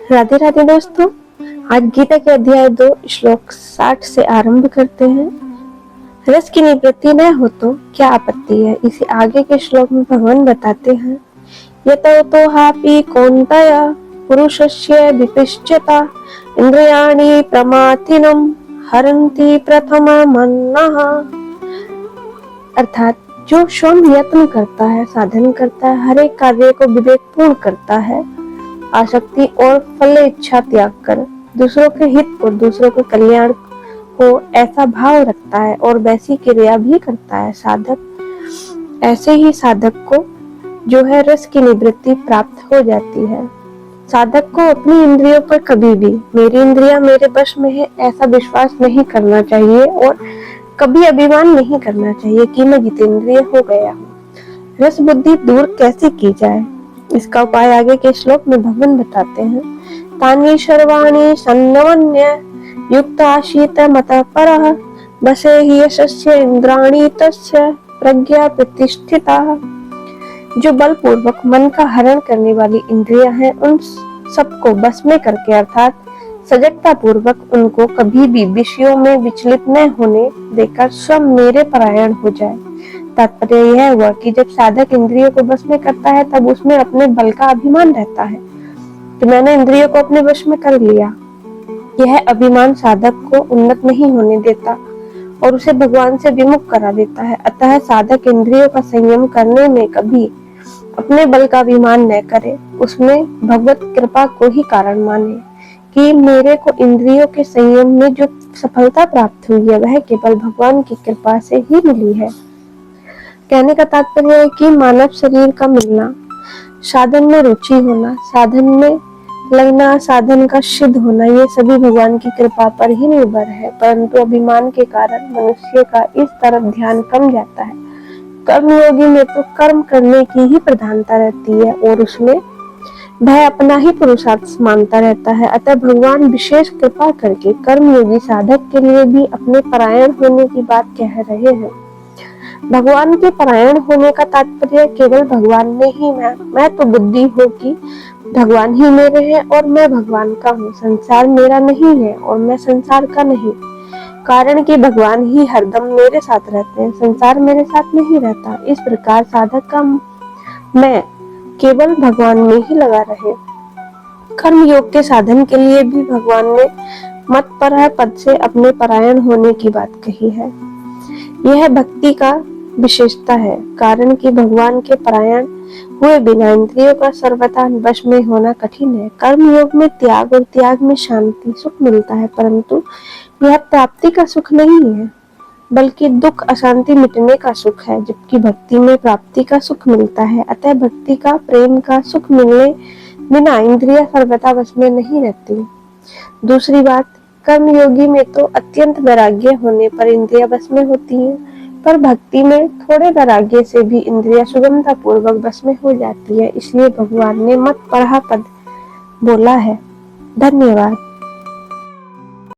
राधे राधे दोस्तों, आज गीता के अध्याय 2 श्लोक 60 से आरंभ करते हैं। रस की निवृत्ति न हो तो क्या आपत्ति है, इसे आगे के श्लोक में भगवान बताते हैं। यतो तो हापि कौन्तेय पुरुषस्य विपश्चिता इंद्रियाणि प्रमाथिनं हरन्ति प्रथममन्नः। अर्थात जो स्वयं यत्न करता है, साधन करता है, हर एक कार्य को विवेकपूर्ण करता है, आसक्ति और फल इच्छा त्याग कर दूसरों के हित को, दूसरों के कल्याण को ऐसा भाव रखता है और वैसी क्रिया भी करता है साधक, ऐसे ही साधक को जो है रस की निवृत्ति प्राप्त हो जाती है। साधक को अपनी इंद्रियों पर कभी भी मेरी इंद्रियां मेरे वश में है ऐसा विश्वास नहीं करना चाहिए और कभी अभिमान नहीं करना चाहिए कि मैं जितेंद्रिय हो गया हूँ। रस बुद्धि दूर कैसे की जाए, इसका उपाय आगे के श्लोक में भगवान बताते हैं। तानि सर्वाणि सन्नवन्य युक्त आशीत मतः परः वशे हि यशस्य इंद्राणि तस्य प्रज्ञा प्रतिष्ठिता। जो बलपूर्वक मन का हरण करने वाली इंद्रियां हैं, उन सबको बस में करके अर्थात सजगता पूर्वक उनको कभी भी विषयों में विचलित न होने देकर स्वयं मेरे परायण हो जाए। तात्पर्य यह हुआ कि जब साधक इंद्रियों को वश में करता है तब उसमें अपने बल का अभिमान रहता है कि मैंने इंद्रियों को अपने वश में कर लिया। यह अभिमान साधक को उन्नत नहीं होने देता और उसे भगवान से विमुख करा देता है। अतः साधक इंद्रियों का संयम करने में कभी अपने बल का अभिमान न करे, उसमें भगवत कृपा को ही कारण माने कि मेरे को इंद्रियों के संयम में जो सफलता प्राप्त हुई है वह केवल भगवान की कृपा से ही मिली है। कहने का तात्पर्य है कि मानव शरीर का मिलना, साधन में रुचि होना, साधन में लगना, साधन का सिद्ध होना, ये सभी भगवान की कृपा पर ही निर्भर है। परंतु अभिमान के कारण मनुष्य का इस तरफ ध्यान कम जाता है। कर्मयोगी में तो कर्म करने की ही प्रधानता रहती है और उसमें वह अपना ही पुरुषार्थ मानता रहता है। अतः भगवान विशेष कृपा करके कर्मयोगी साधक के लिए भी अपने परायण होने की बात कह रहे हैं। भगवान के परायण होने का तात्पर्य केवल भगवान में ही मैं तो बुद्धि हो कि भगवान ही मेरे है और मैं भगवान का हूँ, संसार मेरा नहीं है और मैं संसार का नहीं। कारण कि भगवान ही हरदम मेरे साथ रहते हैं, संसार मेरे साथ नहीं रहता। इस प्रकार साधक का मैं केवल भगवान में ही लगा रहे। कर्म योग के साधन के लिए भी भगवान ने मत पर पद से अपने परायण होने की बात कही है। यह भक्ति का विशेषता है, कारण कि भगवान के परायण हुए बिना इंद्रियों का सर्वथा वश में होना कठिन है। कर्म योग में त्याग और त्याग में शांति सुख मिलता है, परंतु यह प्राप्ति का सुख नहीं है बल्कि दुख अशांति मिटने का सुख है, जबकि भक्ति में प्राप्ति का सुख मिलता है। अतः भक्ति का प्रेम का सुख मिलने बिना इंद्रियां सर्वथा वश में नहीं रहती। दूसरी बात, कर्मयोगी में तो अत्यंत वैराग्य होने पर इंद्रियां वश में होती हैं, पर भक्ति में थोड़े वैराग्य से भी इंद्रियां सुगमता पूर्वक वश में हो जाती है। इसलिए भगवान ने मत पढ़ा पद बोला है। धन्यवाद।